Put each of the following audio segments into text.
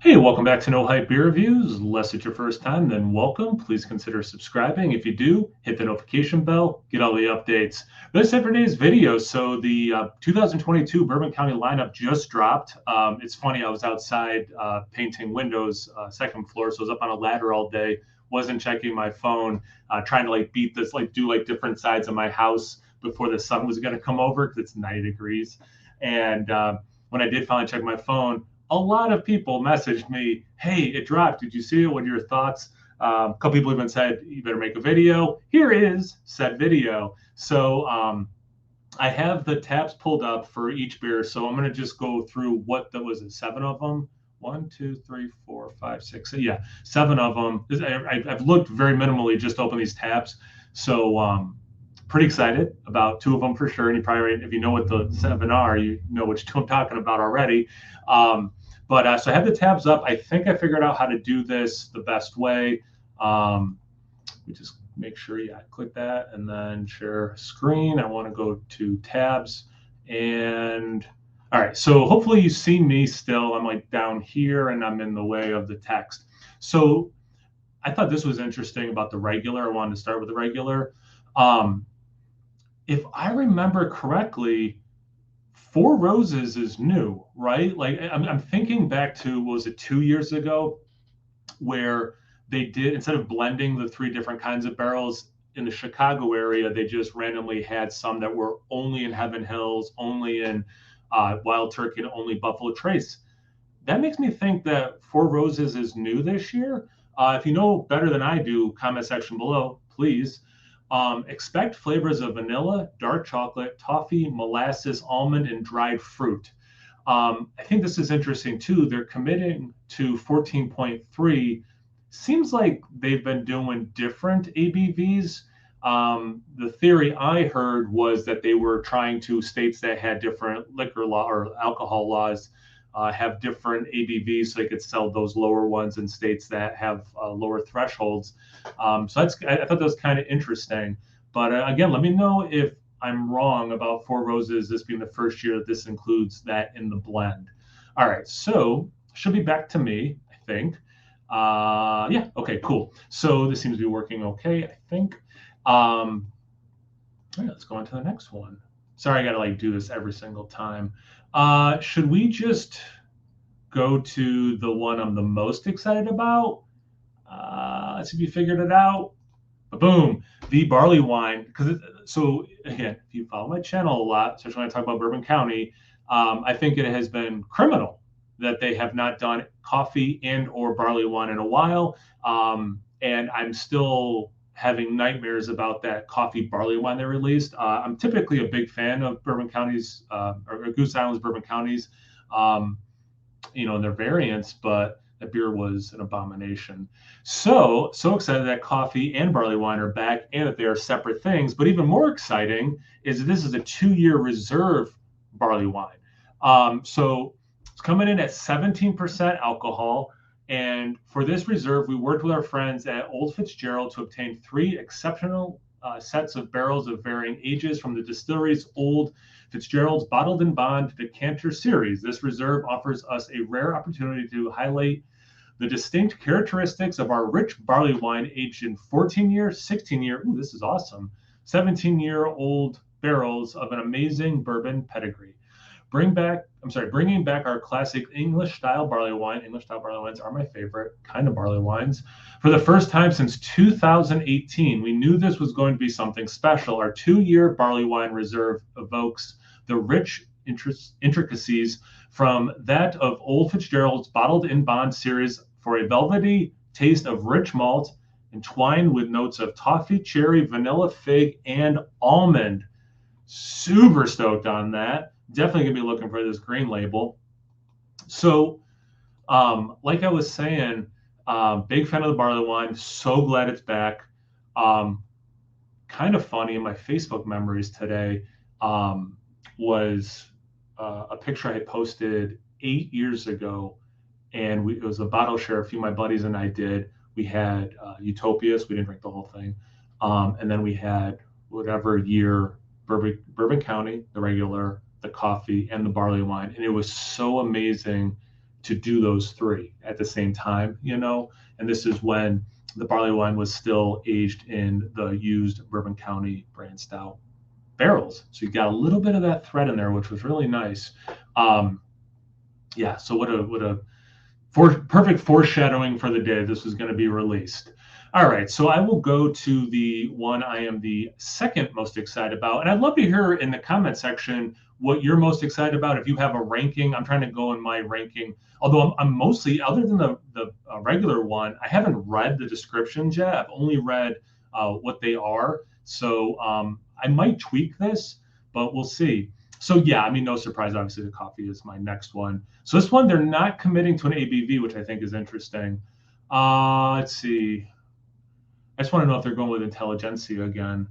Hey, welcome back to No Hype Beer Reviews. Unless it's your first time, then welcome. Please consider subscribing. If you do, hit the notification bell, get all the updates. That's it for today's video. So the 2022 Bourbon County lineup just dropped. It's funny, I was outside painting windows, second floor, so I was up on a ladder all day, wasn't checking my phone, trying to beat this, do different sides of my house before the sun was going to come over because it's 90 degrees. And when I did finally check my phone, a lot of people messaged me, "Hey, it dropped. Did you see it? What are your thoughts?" A couple people even said, "You better make a video." Here is said video. So I have the tabs pulled up for each beer. So I'm going to just go through what that was. It seven of them. One, two, three, four, five, six. Yeah, seven of them. I've looked very minimally just to open these tabs. So pretty excited about two of them for sure. And you probably, if you know what the seven are, you know which two I'm talking about already. So I have the tabs up. I think I figured out how to do this the best way. We just make sure, yeah, click that and then share screen. I want to go to tabs and all right. So hopefully you see me still. I'm down here and I'm in the way of the text. So I thought this was interesting about the regular. I wanted to start with the regular. If I remember correctly, Four Roses is new, right? I'm thinking back to, was it 2 years ago, where they did, instead of blending the three different kinds of barrels in the Chicago area, they just randomly had some that were only in Heaven Hills, only in Wild Turkey, and only Buffalo Trace. That makes me think that Four Roses is new this year. If you know better than I do, comment section below, please. Expect flavors of vanilla, dark chocolate, toffee, molasses, almond, and dried fruit. I think this is interesting too. They're committing to 14.3. Seems like they've been doing different ABVs. The theory I heard was that they were trying to, states that had different liquor law or alcohol laws have different ABVs, so they could sell those lower ones in states that have lower thresholds. I thought that was kind of interesting. But again, let me know if I'm wrong about Four Roses, this being the first year that this includes that in the blend. All right, so should be back to me, I think. Yeah, okay, cool. So this seems to be working okay, I think. All right, let's go on to the next one. Sorry, I gotta do this every single time. Should we just go to the one I'm the most excited about? Let's see if you figured it out. Boom, the Barleywine. So again, if you follow my channel a lot, especially when I talk about Bourbon County, I think it has been criminal that they have not done coffee and or Barleywine in a while. And I'm still having nightmares about that coffee Barleywine they released. I'm typically a big fan of Bourbon Counties or Goose Island's Bourbon Counties, and their variants, but that beer was an abomination. So excited that coffee and Barleywine are back and that they are separate things. But even more exciting is that this is a 2-year reserve Barleywine. So it's coming in at 17% alcohol. And for this reserve, we worked with our friends at Old Fitzgerald to obtain 3 exceptional sets of barrels of varying ages from the distillery's Old Fitzgerald's Bottled in Bond Decanter series. This reserve offers us a rare opportunity to highlight the distinct characteristics of our rich barley wine aged in 14-year, 16-year, ooh, this is awesome, 17-year-old barrels of an amazing bourbon pedigree. Bringing back our classic English-style barley wine. English-style barley wines are my favorite kind of barley wines. For the first time since 2018, we knew this was going to be something special. Our 2-year barley wine reserve evokes the rich intricacies from that of Old Fitzgerald's Bottled in Bond series for a velvety taste of rich malt entwined with notes of toffee, cherry, vanilla, fig, and almond. Super stoked on that. Definitely gonna be looking for this green label. So, like I was saying, big fan of the barley wine. So glad it's back. Kind of funny in my Facebook memories today was a picture I had posted 8 years ago, and it was a bottle share. A few of my buddies and I did. We had Utopias. We didn't drink the whole thing, and then we had whatever year Bourbon County, the regular, the coffee, and the barley wine, and it was so amazing to do those three at the same time, you know. And this is when the barley wine was still aged in the used Bourbon County brand stout barrels. So you got a little bit of that thread in there, which was really nice. Yeah, so what a perfect foreshadowing for the day this was going to be released. All right, so I will go to the one I am the second most excited about. And I'd love to hear in the comment section what you're most excited about. If you have a ranking, I'm trying to go in my ranking. Although I'm mostly, other than the regular one, I haven't read the descriptions yet. I've only read what they are. So I might tweak this, but we'll see. So yeah, I mean, no surprise, obviously the coffee is my next one. So this one, they're not committing to an ABV, which I think is interesting. Let's see. I just want to know if they're going with intelligentsia again.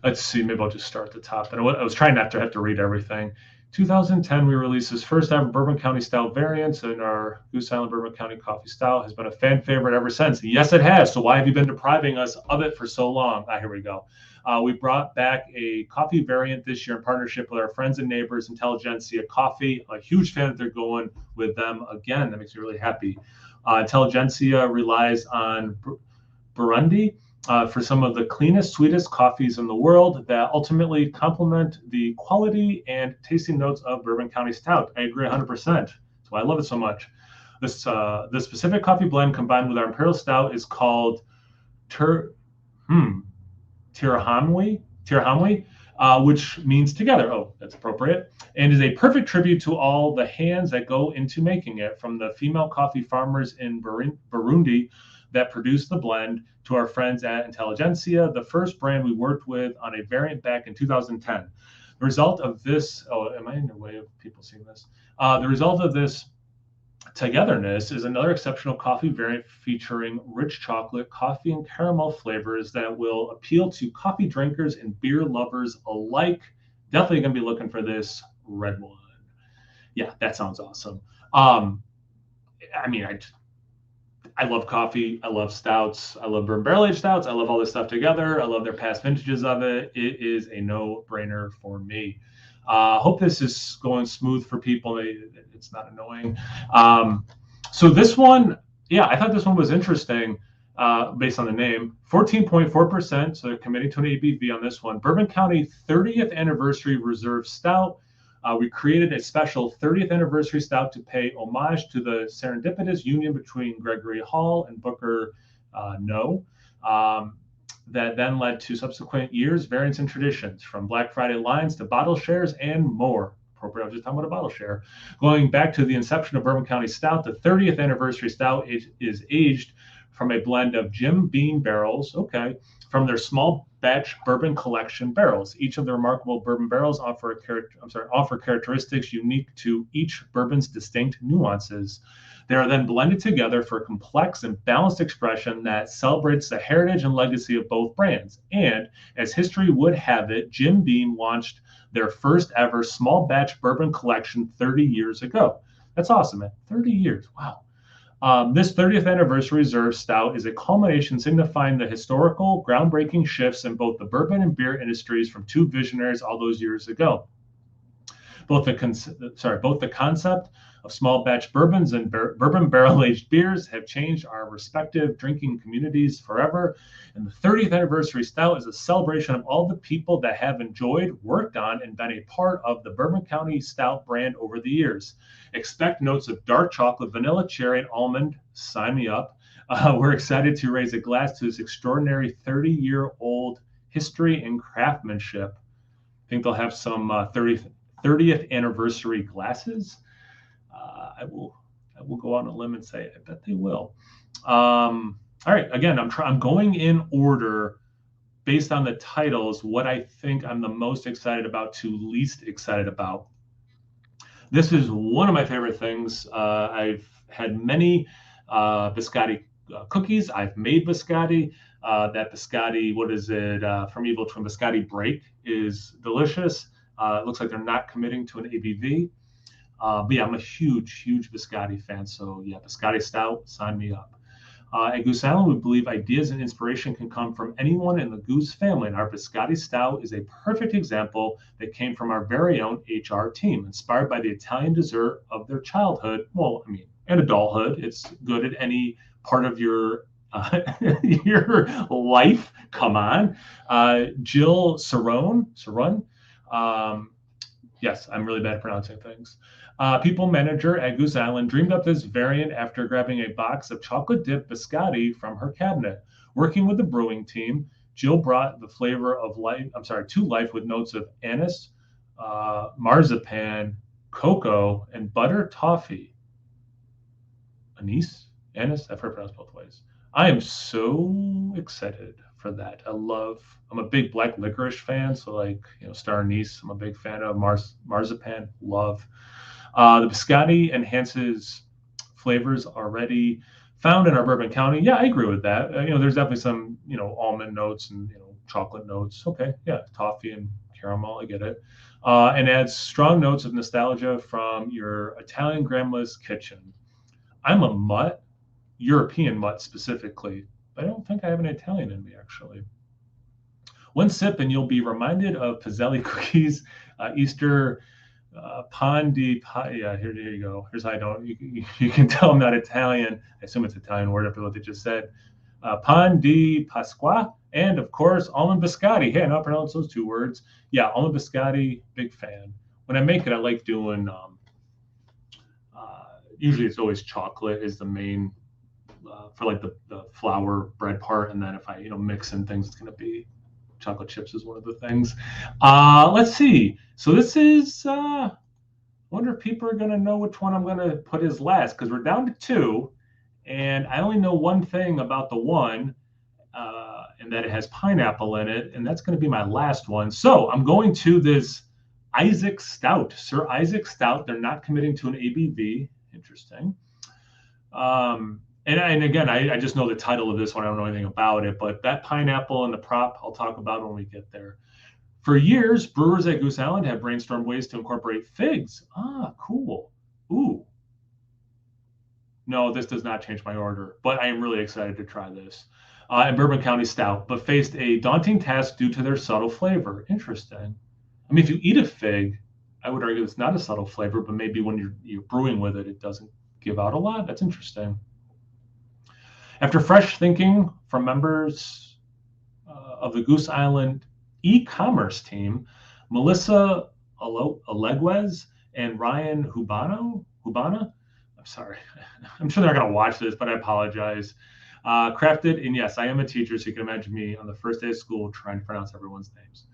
Let's see, maybe I'll just start at the top. And I was trying not to have to read everything. 2010, we released this first ever Bourbon County Stout variant, and our Goose Island Bourbon County Coffee Stout has been a fan favorite ever since. Yes, it has. So why have you been depriving us of it for so long? Here we go. We brought back a coffee variant this year in partnership with our friends and neighbors, Intelligentsia Coffee. A huge fan that they're going with them again. That makes me really happy. Intelligentsia relies on Burundi for some of the cleanest, sweetest coffees in the world that ultimately complement the quality and tasting notes of Bourbon County Stout. I agree 100%. That's why I love it so much. This specific coffee blend combined with our Imperial Stout is called Tirahamwe, which means together. Oh, that's appropriate. And is a perfect tribute to all the hands that go into making it, from the female coffee farmers in Burundi that produced the blend to our friends at Intelligentsia, the first brand we worked with on a variant back in 2010. The result of this, am I in the way of people seeing this? The result of this togetherness is another exceptional coffee variant featuring rich chocolate, coffee, and caramel flavors that will appeal to coffee drinkers and beer lovers alike. Definitely going to be looking for this red one. Yeah, that sounds awesome. I mean, I love coffee. I love stouts. I love bourbon barrel aged stouts. I love all this stuff together. I love their past vintages of it. It is a no-brainer for me. Hope this is going smooth for people. It's not annoying. So this one, yeah, I thought this one was interesting based on the name. 14.4%, so they're committing to an ABV on this one. Bourbon County 30th Anniversary Reserve Stout. We created a special 30th Anniversary Stout to pay homage to the serendipitous union between Gregory Hall and Booker No. That then led to subsequent years, variants, and traditions, from Black Friday lines to bottle shares and more. Appropriate, I was just talking about a bottle share. Going back to the inception of Bourbon County Stout, the 30th Anniversary Stout is aged from a blend of Jim Beam barrels, from their small batch bourbon collection barrels. Each of the remarkable bourbon barrels offer characteristics unique to each bourbon's distinct nuances. They are then blended together for a complex and balanced expression that celebrates the heritage and legacy of both brands. And as history would have it, Jim Beam launched their first ever small batch bourbon collection 30 years ago. That's awesome, man. 30 years. Wow. This 30th Anniversary Reserve Stout is a culmination signifying the historical, groundbreaking shifts in both the bourbon and beer industries from two visionaries all those years ago. Both the concept of small batch bourbons and bourbon barrel aged beers have changed our respective drinking communities forever. And the 30th Anniversary Stout is a celebration of all the people that have enjoyed, worked on, and been a part of the Bourbon County Stout brand over the years. Expect notes of dark chocolate, vanilla, cherry, and almond. Sign me up. We're excited to raise a glass to this extraordinary 30-year-old history and craftsmanship. I think they'll have some 30th anniversary glasses. I will go on a limb and say I bet they will. All right, again, I'm going in order based on the titles, what I think I'm the most excited about to least excited about. This is one of my favorite things. I've had many Biscotti cookies. I've made Biscotti. That Biscotti, what is it, From Evil Twin Biscotti Break is delicious. It looks like they're not committing to an ABV. But yeah, I'm a huge Biscotti fan. So yeah, Biscotti Stout, sign me up. At Goose Island, we believe ideas and inspiration can come from anyone in the Goose family, and our Biscotti Stout is a perfect example that came from our very own HR team, inspired by the Italian dessert of their childhood. Well, I mean, and adulthood. It's good at any part of your your life. Come on, Jill Saron. Yes, I'm really bad at pronouncing things. People manager at Goose Island dreamed up this variant after grabbing a box of chocolate dipped biscotti from her cabinet. Working with the brewing team, Jill brought the flavor of life, to life with notes of anise, marzipan, cocoa, and butter toffee. Anise? I've heard it pronounced both ways. I am so excited for that. I'm a big black licorice fan, so like, star anise, I'm a big fan of marzipan, love. The biscotti enhances flavors already found in our Bourbon County. Yeah, I agree with that. There's definitely some, almond notes and, chocolate notes. Okay, yeah, toffee and caramel, I get it. And adds strong notes of nostalgia from your Italian grandma's kitchen. I'm a mutt, European mutt specifically, but I don't think I have an Italian in me, actually. One sip and you'll be reminded of Pizzelli cookies, Easter pan di yeah, here you go. Here's how I don't. You can tell I'm not Italian. I assume it's Italian word after what they just said. Pan di Pasqua, and of course almond biscotti. Hey, I know I pronounce those two words. Yeah, almond biscotti, big fan. When I make it, I like doing. Usually, it's always chocolate is the main for like the flour bread part, and then if I mix in things, it's gonna be chocolate chips is one of the things. Let's see. So this is. I wonder if people are gonna know which one I'm gonna put as last because we're down to two, and I only know one thing about the one, and that it has pineapple in it, and that's gonna be my last one. So I'm going to this Isaac Stout, Sir Isaac Stout. They're not committing to an ABV. Interesting. And again, I just know the title of this one. I don't know anything about it, but that pineapple and the prop I'll talk about when we get there. For years, brewers at Goose Island have brainstormed ways to incorporate figs. Ah, cool. Ooh. No, this does not change my order, but I am really excited to try this. And Bourbon County Stout, but faced a daunting task due to their subtle flavor. Interesting. I mean, if you eat a fig, I would argue it's not a subtle flavor, but maybe when you're brewing with it, it doesn't give out a lot. That's interesting. After fresh thinking from members of the Goose Island e-commerce team, Melissa Alleguez and Ryan Hubana, I'm sorry, I'm sure they're not going to watch this, but I apologize. Crafted, and yes, I am a teacher, so you can imagine me on the first day of school trying to pronounce everyone's names.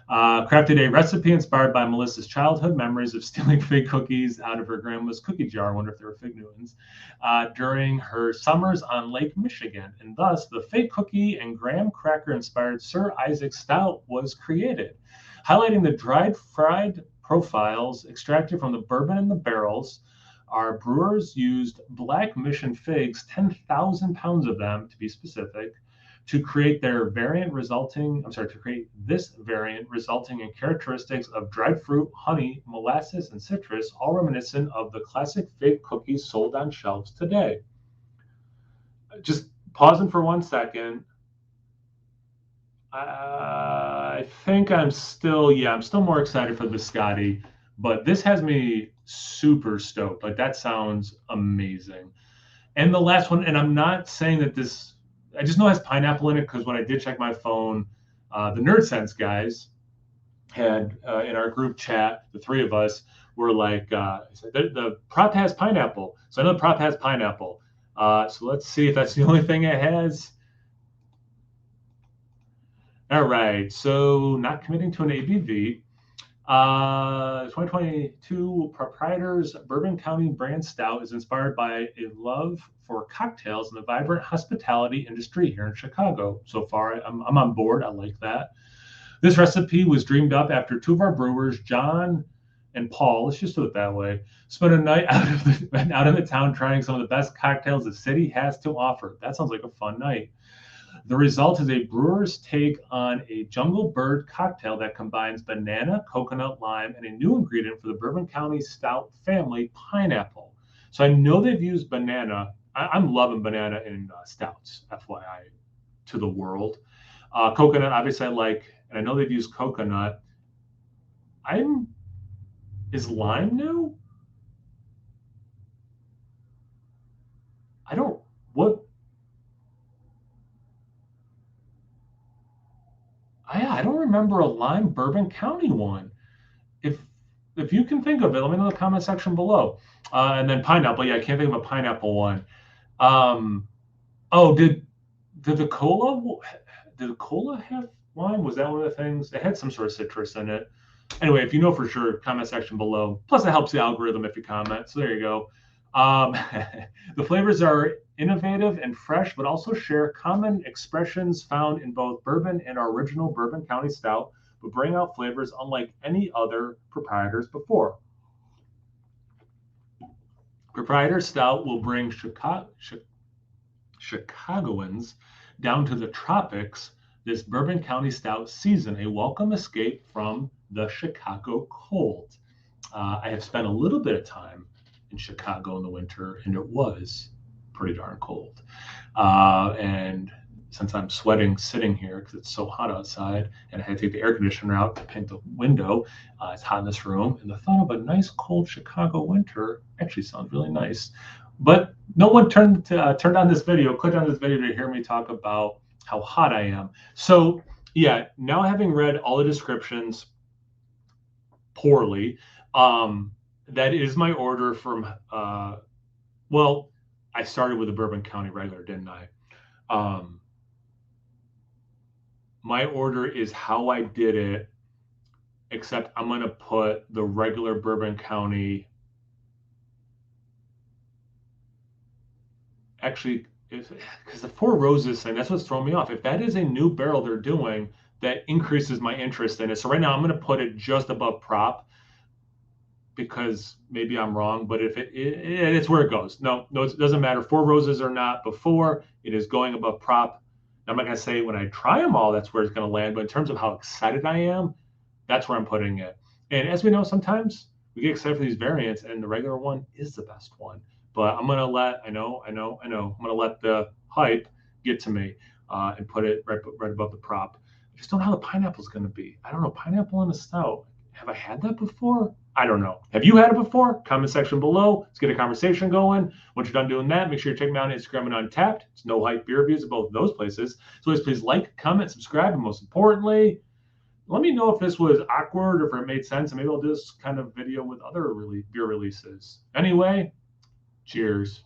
Crafted a recipe inspired by Melissa's childhood memories of stealing fig cookies out of her grandma's cookie jar. I wonder if they were fig Newtons during her summers on Lake Michigan. And thus, the fig cookie and graham cracker inspired Sir Isaac Stout was created, highlighting the dried fried profiles extracted from the bourbon in the barrels. Our brewers used Black Mission figs, 10,000 pounds of them to be specific, to create this variant resulting in characteristics of dried fruit, honey, molasses, and citrus, all reminiscent of the classic fig cookies sold on shelves today. Just pausing for 1 second. I think I'm still more excited for the Biscotti, but this has me super stoked. Like, that sounds amazing. And the last one, and I'm not saying that this, I just know it has pineapple in it because when I did check my phone, the Nerd Sense guys had in our group chat, the three of us were like, the prop has pineapple. So I know the prop has pineapple. So let's see if that's the only thing it has. All right. So not committing to an ABV. 2022 Proprietors Bourbon County Brand Stout is inspired by a love for cocktails and the vibrant hospitality industry here in Chicago. So far, I'm on board. I like that. This recipe was dreamed up after two of our brewers, John and Paul, let's just do it that way, spent a night out in the town trying some of the best cocktails the city has to offer. That sounds like a fun night. The result is a brewer's take on a jungle bird cocktail that combines banana, coconut, lime, and a new ingredient for the Bourbon County Stout family, pineapple. So I know they've used banana. I'm loving banana in stouts, FYI, to the world. Coconut, obviously, I like, and I know they've used coconut. I'm Is lime new? I don't what I don't remember a lime Bourbon County one. If if you can think of it, let me know in the comment section below. And then pineapple, yeah, I can't think of a pineapple one. Um, oh, did the cola did the cola have lime? Was that one of the things? It had some sort of citrus in it. Anyway, if you know for sure, comment section below. Plus, it helps the algorithm if you comment. So there you go. Um, the flavors are innovative and fresh, but also share common expressions found in both bourbon and our original Bourbon County Stout, but bring out flavors unlike any other proprietors before. Proprietor Stout will bring Chicagoans down to the tropics this Bourbon County Stout season, a welcome escape from the Chicago cold. I have spent a little bit of time in Chicago in the winter, and it was pretty darn cold. And since I'm sweating sitting here because it's so hot outside, and I had to take the air conditioner out to paint the window, it's hot in this room. And the thought of a nice cold Chicago winter actually sounds really nice. But no one turned on this video, clicked on this video to hear me talk about how hot I am. So yeah, now having read all the descriptions poorly, that is my order from. Well, I started with a Bourbon County regular, didn't I? My order is how I did it, except I'm going to put the regular Bourbon County. Actually, because the Four Roses thing, that's what's throwing me off. If that is a new barrel they're doing, that increases my interest in it. So right now I'm going to put it just above prop because maybe I'm wrong, but if it's where it goes. No, it doesn't matter. Four Roses or not before, it is going above prop. I'm not going to say when I try them all, that's where it's going to land. But in terms of how excited I am, that's where I'm putting it. And as we know, sometimes we get excited for these variants, and the regular one is the best one. But I'm going to I'm going to let the hype get to me and put it right above the prop. I just don't know how the pineapple is going to be. I don't know. Pineapple in a stout. Have I had that before? I don't know. Have you had it before? Comment section below. Let's get a conversation going. Once you're done doing that, make sure you check me out on Instagram and Untapped. It's No Hype Beer Reviews at both of those places. So always please like, comment, subscribe, and most importantly, let me know if this was awkward or if it made sense, and maybe I'll do this kind of video with other beer releases. Anyway, cheers.